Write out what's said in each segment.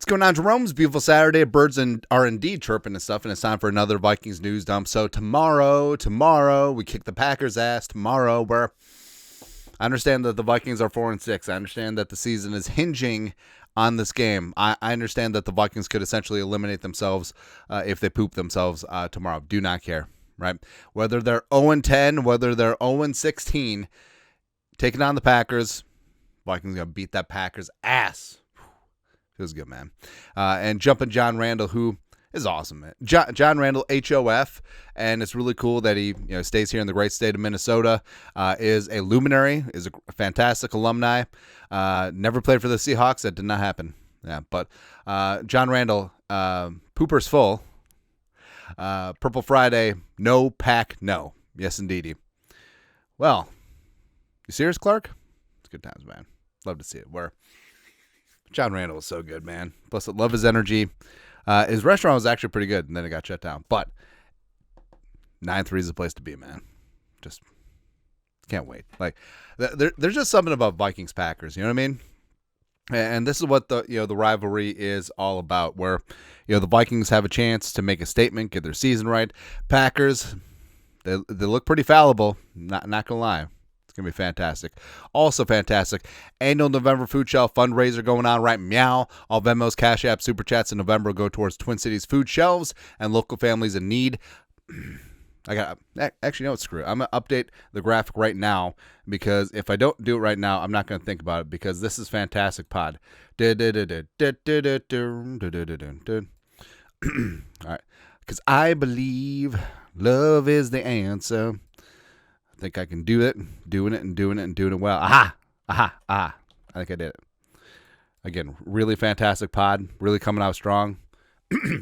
going on, Jerome's beautiful Saturday? Birds are indeed chirping and stuff, and it's time for another Vikings news dump. So tomorrow, we kick the Packers' ass. Tomorrow, where I understand that the Vikings are 4-6. I understand that the season is hinging on this game. I understand that the Vikings could essentially eliminate themselves if they poop themselves tomorrow. Do not care, right? Whether they're 0-10, whether they're 0-16, taking on the Packers, Vikings going to beat that Packers' ass. Feels good, man. And jumping John Randall, who is awesome, man. John Randall, HOF, and it's really cool that he stays here in the great state of Minnesota, is a luminary, is a fantastic alumni. Never played for the Seahawks. That did not happen. Yeah, but John Randall, poopers full. Purple Friday, no pack, no. Yes, indeedy. Well, you serious, Clark? It's good times, man. Love to see it. Where John Randall is so good, man. Plus, I love his energy. His restaurant was actually pretty good, and then it got shut down. But 9-3 is the place to be, man. Just can't wait. Like, there's just something about Vikings Packers. You know what I mean? And this is what the rivalry is all about. Where the Vikings have a chance to make a statement, get their season right. Packers, they look pretty fallible. Not gonna lie. Going to be fantastic. Also fantastic. Annual November food shelf fundraiser going on right meow. All Venmos, Cash App, Super Chats in November go towards Twin Cities food shelves and local families in need. Screw it. I'm going to update the graphic right now because if I don't do it right now, I'm not going to think about it because this is fantastic pod. All right. Because I believe love is the answer. I think I can do it, doing it well. Aha. I think I did it. Again, really fantastic pod, really coming out strong.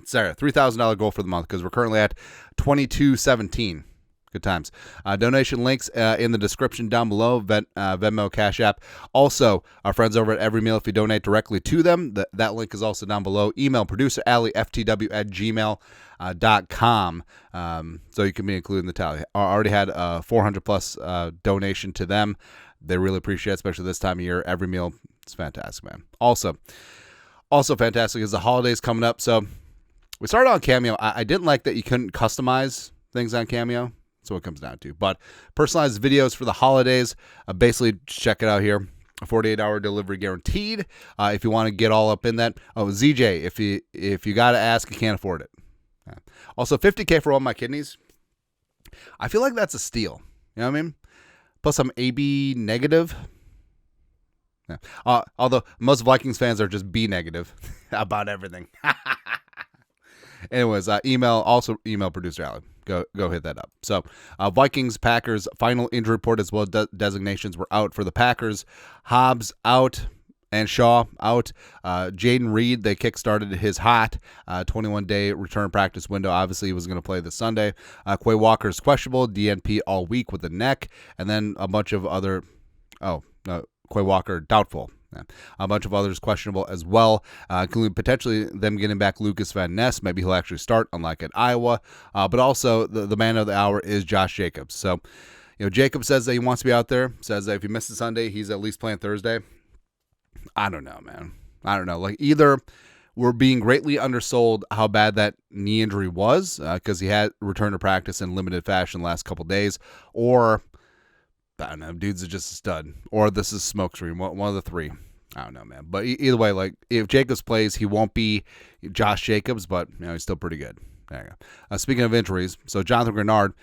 Sarah, $3,000 goal for the month because we're currently at $22.17. Good times. Donation links in the description down below, Venmo, Cash App. Also, our friends over at Every Meal, if you donate directly to them, that link is also down below. Email producer Allie, ftw@gmail.com. So you can be included in the tally. I already had a 400-plus donation to them. They really appreciate it, especially this time of year. Every Meal, it's fantastic, man. Also fantastic is the holidays coming up. So we started on Cameo. I didn't like that you couldn't customize things on Cameo. That's what it comes down to. But personalized videos for the holidays, basically check it out here. A 48-hour delivery guaranteed. If you want to get all up in that. Oh, ZJ, if you got to ask, you can't afford it. Yeah. Also, $50K for all my kidneys. I feel like that's a steal. You know what I mean? Plus, I'm AB negative. Yeah. Although most Vikings fans are just B negative about everything. Anyways, email producer Allen. Go hit that up. So, Vikings, Packers, final injury report as well. Designations were out for the Packers. Hobbs out and Shaw out. Jaden Reed, they kickstarted his hot 21-day return practice window. Obviously, he was going to play this Sunday. Quay Walker is questionable. DNP all week with a neck. And then a bunch of other... Quay Walker, doubtful. Yeah. A bunch of others questionable as well, including potentially them getting back Lucas Van Ness. Maybe he'll actually start, unlike at Iowa. But also, the man of the hour is Josh Jacobs. So, Jacobs says that he wants to be out there. Says that if he misses Sunday, he's at least playing Thursday. I don't know, man. I don't know. Like, either we're being greatly undersold how bad that knee injury was, because he had returned to practice in limited fashion the last couple days, or... I don't know. Dude's just a stud. Or this is smokescreen. One of the three. I don't know, man. But either way, like, if Jacobs plays, he won't be Josh Jacobs, but he's still pretty good. There you go. Speaking of injuries, so Jonathan Greenard,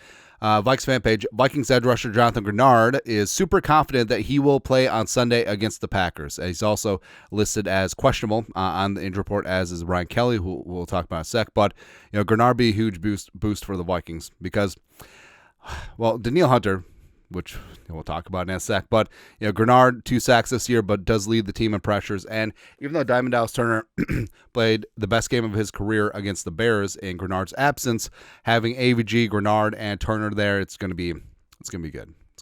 Vikings fan page, Vikings edge rusher Jonathan Greenard is super confident that he will play on Sunday against the Packers. He's also listed as questionable on the injury report, as is Ryan Kelly, who we'll talk about in a sec. But Greenard be a huge boost for the Vikings because, well, Danielle Hunter, which we'll talk about in a sec. But, Greenard, 2 sacks this year, but does lead the team in pressures. And even though Diamond Dallas Turner played the best game of his career against the Bears in Greenard's absence, having AVG, Greenard, and Turner there, it's going to be good. It's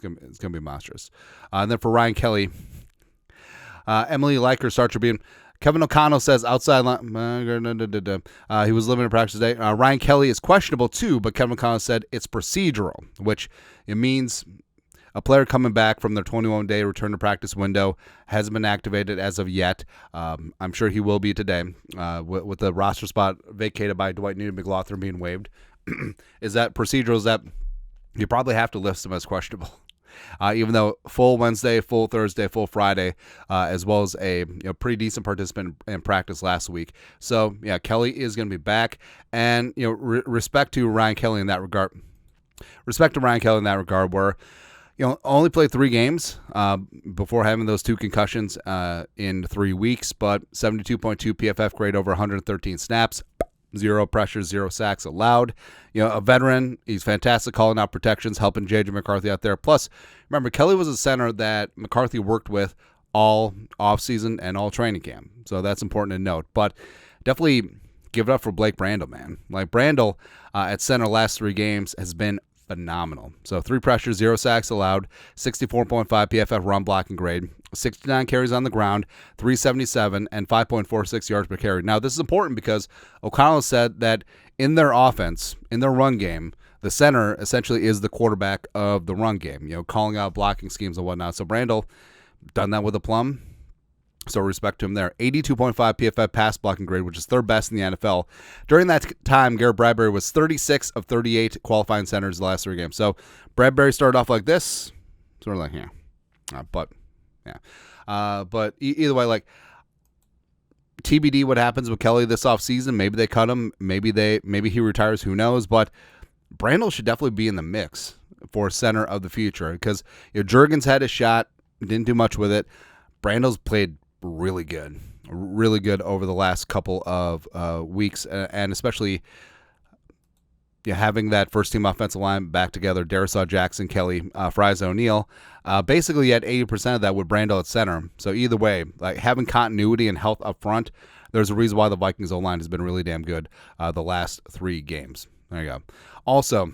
going to be monstrous. And then for Ryan Kelly, Emily Liker, Star Tribune, Kevin O'Connell says outside line. He was living in practice today. Ryan Kelly is questionable too, but Kevin O'Connell said it's procedural, which it means a player coming back from their 21-day return to practice window hasn't been activated as of yet. I'm sure he will be today with the roster spot vacated by Dwight Newton-McLaughlin being waived. Is that procedural? Is that you probably have to list him as questionable? Even though full Wednesday, full Thursday, full Friday, as well as a pretty decent participant in practice last week. So, yeah, Kelly is going to be back. And, respect to Ryan Kelly in that regard. Where, only played 3 games before having those 2 concussions in 3 weeks, but 72.2 PFF grade over 113 snaps. 0 pressures, 0 sacks allowed. A veteran. He's fantastic calling out protections, helping J.J. McCarthy out there. Plus, remember, Kelly was a center that McCarthy worked with all offseason and all training camp. So that's important to note. But definitely give it up for Blake Brandel, man. Like, Brandel at center last 3 games has been phenomenal. So 3 pressures, 0 sacks allowed, 64.5 PFF run blocking grade, 69 carries on the ground, 377, and 5.46 yards per carry. Now, this is important because O'Connell said that in their offense, in their run game, the center essentially is the quarterback of the run game, calling out blocking schemes and whatnot. So Brandel done that with aplomb. So respect to him there. 82.5 PFF pass blocking grade, which is 3rd best in the NFL. During that time, Garrett Bradbury was 36 of 38 qualifying centers the last 3 games. So Bradbury started off like this, sort of like, but either way, like, TBD what happens with Kelly this offseason. Maybe they cut him. Maybe he retires. Who knows? But Brandel should definitely be in the mix for center of the future because Juergens had a shot, didn't do much with it. Brandel's played really good over the last couple of weeks, and especially having that first team offensive line back together, Darisaw Jackson, Kelly, Fries O'Neal. Basically, you had 80% of that with Brandel at center. So either way, like, having continuity and health up front, there's a reason why the Vikings O-line has been really damn good the last 3 games. There you go. Also,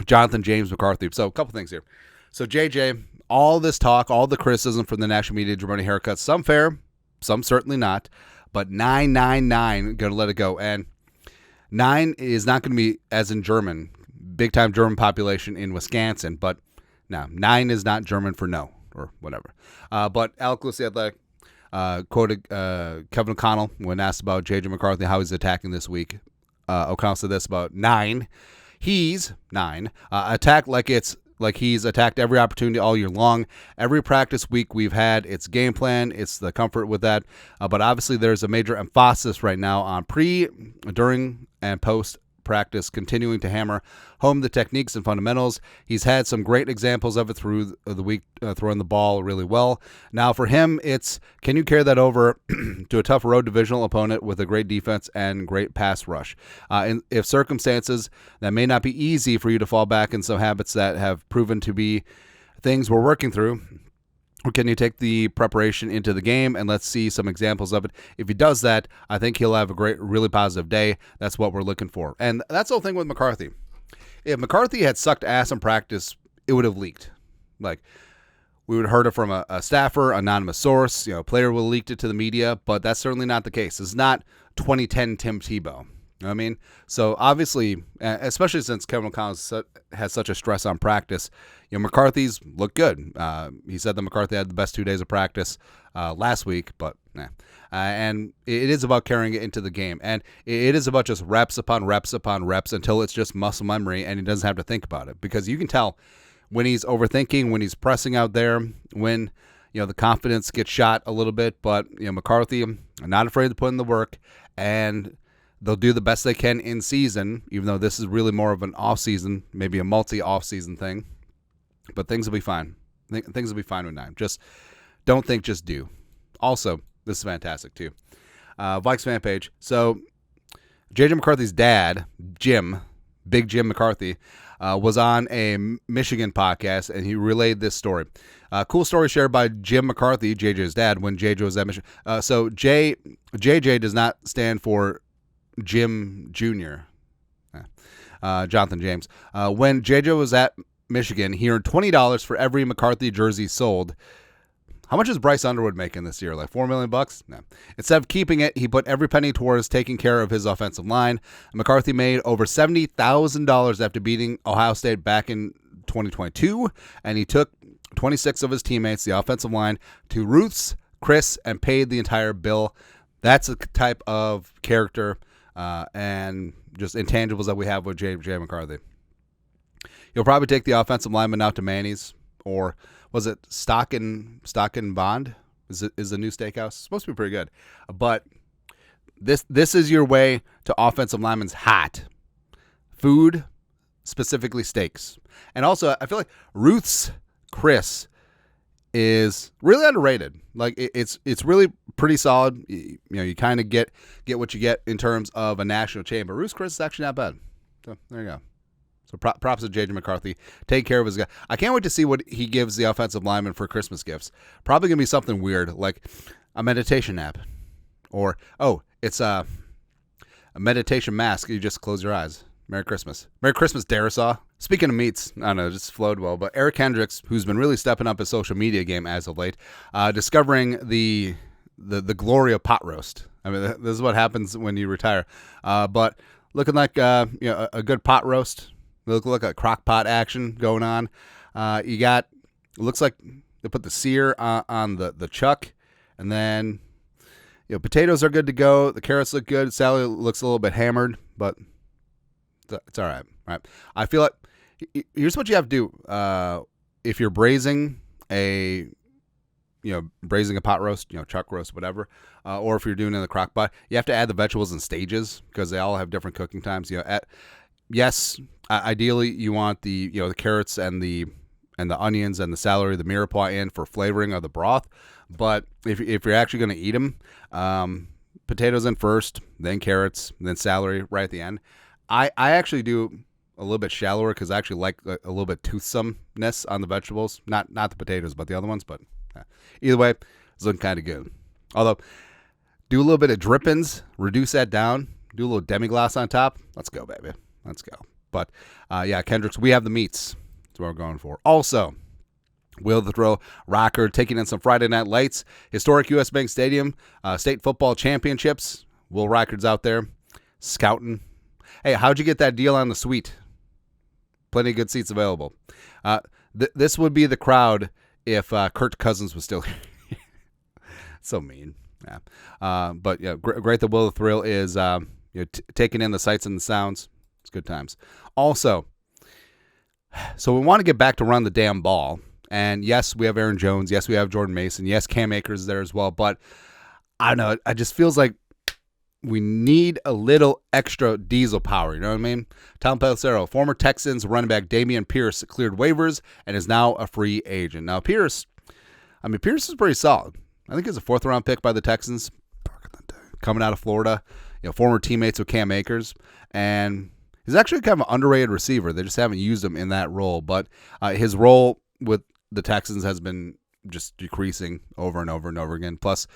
Jonathan James McCarthy. So a couple things here. So JJ, all this talk, all the criticism from the national media, Germany haircuts, some fair, some certainly not, but 999 going to let it go. And 9 is not going to be, as in German, big-time German population in Wisconsin, but no, 9 is not German for no, or whatever. But Alec Lewis, the Athletic, quoted Kevin O'Connell when asked about J.J. McCarthy, how he's attacking this week. O'Connell said this about 9. He's 9. Attack like he's attacked every opportunity all year long. Every practice week we've had, it's game plan, it's the comfort with that. But obviously there's a major emphasis right now on pre, during, and post practice, continuing to hammer home the techniques and fundamentals. He's had some great examples of it through the week, throwing the ball really well. Now for him, it's can you carry that over to a tough road divisional opponent with a great defense and great pass rush? And if circumstances that may not be easy for you to fall back in some habits that have proven to be things we're working through, or can you take the preparation into the game? And let's see some examples of it. If he does that, I think he'll have a great, really positive day. That's what we're looking for. And that's the whole thing with McCarthy. If McCarthy had sucked ass in practice, it would have leaked. Like, we would have heard it from a staffer, anonymous source, player would have leaked it to the media, but that's certainly not the case. It's not 2010 Tim Tebow. You know what I mean? So obviously, especially since Kevin O'Connell has such a stress on practice, McCarthy's looked good. He said that McCarthy had the best 2 days of practice last week, but nah. And it is about carrying it into the game. And it is about just reps upon reps upon reps until it's just muscle memory and he doesn't have to think about it. Because you can tell when he's overthinking, when he's pressing out there, when the confidence gets shot a little bit. But McCarthy, not afraid to put in the work, and they'll do the best they can in season, even though this is really more of an off-season, maybe a multi-off-season thing. But things will be fine. Things will be fine with 9. Just don't think, just do. Also, this is fantastic too. Vikes fan page. So, J.J. McCarthy's dad, Jim, Big Jim McCarthy, was on a Michigan podcast, and he relayed this story. Cool story shared by Jim McCarthy, JJ's dad, when JJ was at Michigan. So JJ does not stand for Jim Jr., Jonathan James. When JJ was at Michigan, he earned $20 for every McCarthy jersey sold. How much is Bryce Underwood making this year? Like $4 million? No. Instead of keeping it, he put every penny towards taking care of his offensive line. McCarthy made over $70,000 after beating Ohio State back in 2022, and he took 26 of his teammates, the offensive line, to Ruth's, Chris, and paid the entire bill. That's the type of character and just intangibles that we have with J. McCarthy. He'll probably take the offensive lineman out to Manny's, or was it Stock and Bond? Is the new steakhouse? It's supposed to be pretty good. But this is your way to offensive linemen's hot food, specifically steaks. And also, I feel like Ruth's Chris is really underrated. Like it's really pretty solid. You kind of get what you get in terms of a national chain. But Ruth's Chris is actually not bad. So there you go. So props to J.J. McCarthy. Take care of his guy. I can't wait to see what he gives the offensive lineman for Christmas gifts. Probably going to be something weird, like a meditation app. Or, it's a meditation mask. You just close your eyes. Merry Christmas. Merry Christmas, Darisaw. Speaking of meats, I don't know, it just flowed well. But Eric Hendricks, who's been really stepping up his social media game as of late, discovering the glory of pot roast. I mean, this is what happens when you retire. But looking like a good pot roast. Look like a crock pot action going on. You got, it looks like they put the sear on the chuck, and then potatoes are good to go. The carrots look good. Salad looks a little bit hammered, but it's all right. Right. I feel like here's what you have to do. If you're braising a pot roast, chuck roast, whatever, or if you're doing it in the crock pot, you have to add the vegetables in stages because they all have different cooking times. Yes, ideally you want the carrots and the onions and the celery, the mirepoix in for flavoring of the broth. But if you're actually going to eat them, potatoes in first, then carrots, then celery right at the end. I actually do a little bit shallower because I actually like a little bit toothsomeness on the vegetables. Not the potatoes, but the other ones. But either way, it's looking kind of good. Although, do a little bit of drippings, reduce that down, do a little demi-glace on top. Let's go, baby. Let's go. But, Kendricks, we have the meats. That's what we're going for. Also, Wheel of the Throw Rocker taking in some Friday Night Lights. Historic U.S. Bank Stadium. State football championships. Will Rockers out there scouting. Hey, how'd you get that deal on the suite? Plenty of good seats available. This would be the crowd if Kirk Cousins was still here. So mean. Yeah. But, great that Will of the Thrill is taking in the sights and the sounds. It's good times. Also, so we want to get back to run the damn ball. And yes, we have Aaron Jones. Yes, we have Jordan Mason. Yes, Cam Akers is there as well. But I don't know. It just feels like we need a little extra diesel power. You know what I mean? Tom Pelissero, former Texans running back Dameon Pierce cleared waivers and is now a free agent. Now, Pierce is pretty solid. I think he's a 4th-round pick by the Texans. Coming out of Florida. Former teammates with Cam Akers. And he's actually kind of an underrated receiver. They just haven't used him in that role. But his role with the Texans has been just decreasing over and over and over again. Plus,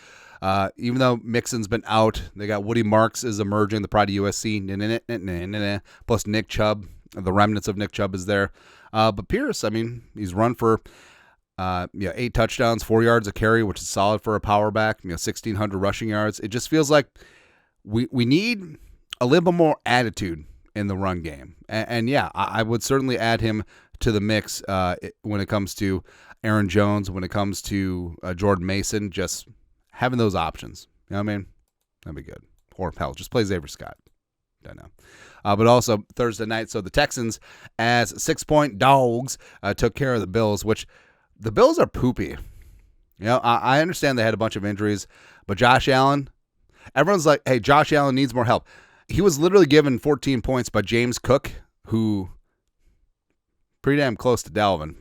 even though Mixon's been out, they got Woody Marks is emerging, the pride of USC. Plus Nick Chubb, the remnants of Nick Chubb is there. But Pierce, he's run for 8 touchdowns, 4 yards a carry, which is solid for a power back. 1,600 rushing yards. It just feels like we need a little bit more attitude in the run game. And I would certainly add him to the mix when it comes to Aaron Jones, when it comes to Jordan Mason, just having those options. You know what I mean? That'd be good. Or hell, just play Xavier Scott. Don't know. But also Thursday night, so the Texans, as 6-point dogs, took care of the Bills, which the Bills are poopy. I understand they had a bunch of injuries, but Josh Allen, everyone's like, hey, Josh Allen needs more help. He was literally given 14 points by James Cook, who pretty damn close to Dalvin,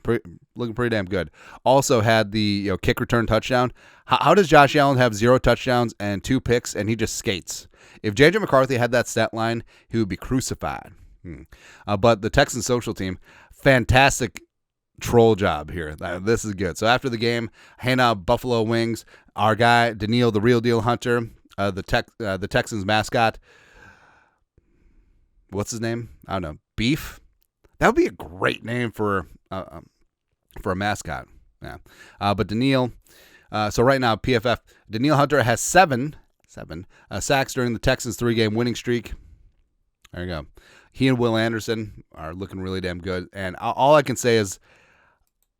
looking pretty damn good. Also had the kick return touchdown. How does Josh Allen have 0 touchdowns and 2 picks, and he just skates? If J.J. McCarthy had that stat line, he would be crucified. But the Texans social team, fantastic troll job here. This is good. So after the game, hand out buffalo wings. Our guy, Daniil, the real deal hunter, the Texans mascot. What's his name? I don't know. Beef? That would be a great name for a mascot. Yeah. But Daniil, so right now, PFF, Daniil Hunter has 7 sacks during the Texans' 3-game winning streak. There you go. He and Will Anderson are looking really damn good. And all I can say is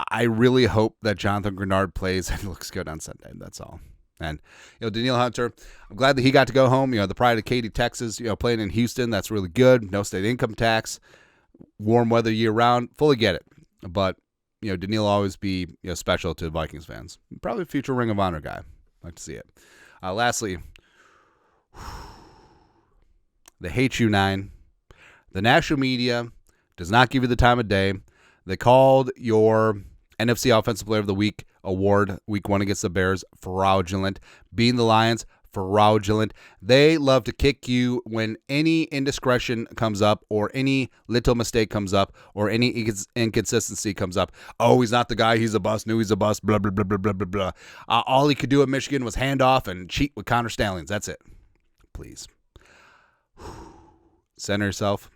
I really hope that Jonathan Greenard plays and looks good on Sunday. That's all. And, Danielle Hunter, I'm glad that he got to go home. The pride of Katy, Texas, playing in Houston, that's really good. No state income tax, warm weather year round. Fully get it. But, Danielle will always be special to Vikings fans. Probably a future Ring of Honor guy. Like to see it. Lastly, they hate you, 9. The national media does not give you the time of day. They called your NFC Offensive Player of the Week award, week 1 against the Bears, fraudulent. Beating the Lions, fraudulent. They love to kick you when any indiscretion comes up or any little mistake comes up or any inconsistency comes up. Oh, he's not the guy. He's a bust. Knew he's a bust. Blah, blah, blah, blah, blah, blah, blah. All he could do at Michigan was hand off and cheat with Connor Stallions. That's it. Please. Center yourself.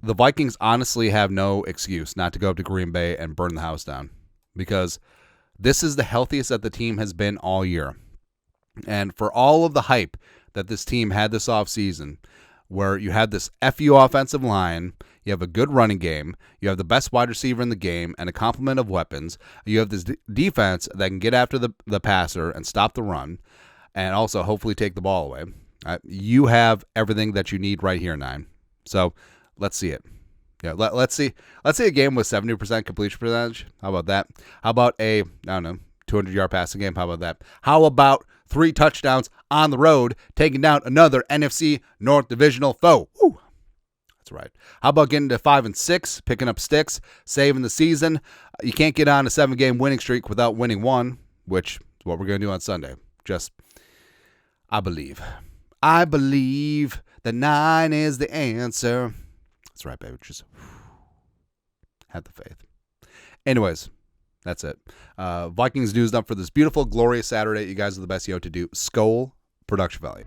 The Vikings honestly have no excuse not to go up to Green Bay and burn the house down because this is the healthiest that the team has been all year. And for all of the hype that this team had this offseason, where you had this FU offensive line, you have a good running game, you have the best wide receiver in the game, and a complement of weapons, you have this defense that can get after the passer and stop the run, and also hopefully take the ball away. You have everything that you need right here, 9. So let's see it. Yeah, let's see a game with 70% completion percentage. How about that? How about a 200-yard passing game? How about that? How about 3 touchdowns on the road, taking down another NFC North divisional foe? Woo. That's right. How about getting to 5-6, picking up sticks, saving the season? You can't get on a 7-game winning streak without winning 1, which is what we're going to do on Sunday. I believe that 9 is the answer. That's right, baby. Just have the faith. Anyways, that's it. Vikings news up for this beautiful, glorious Saturday. You guys are the best. To do Skol, Production Value.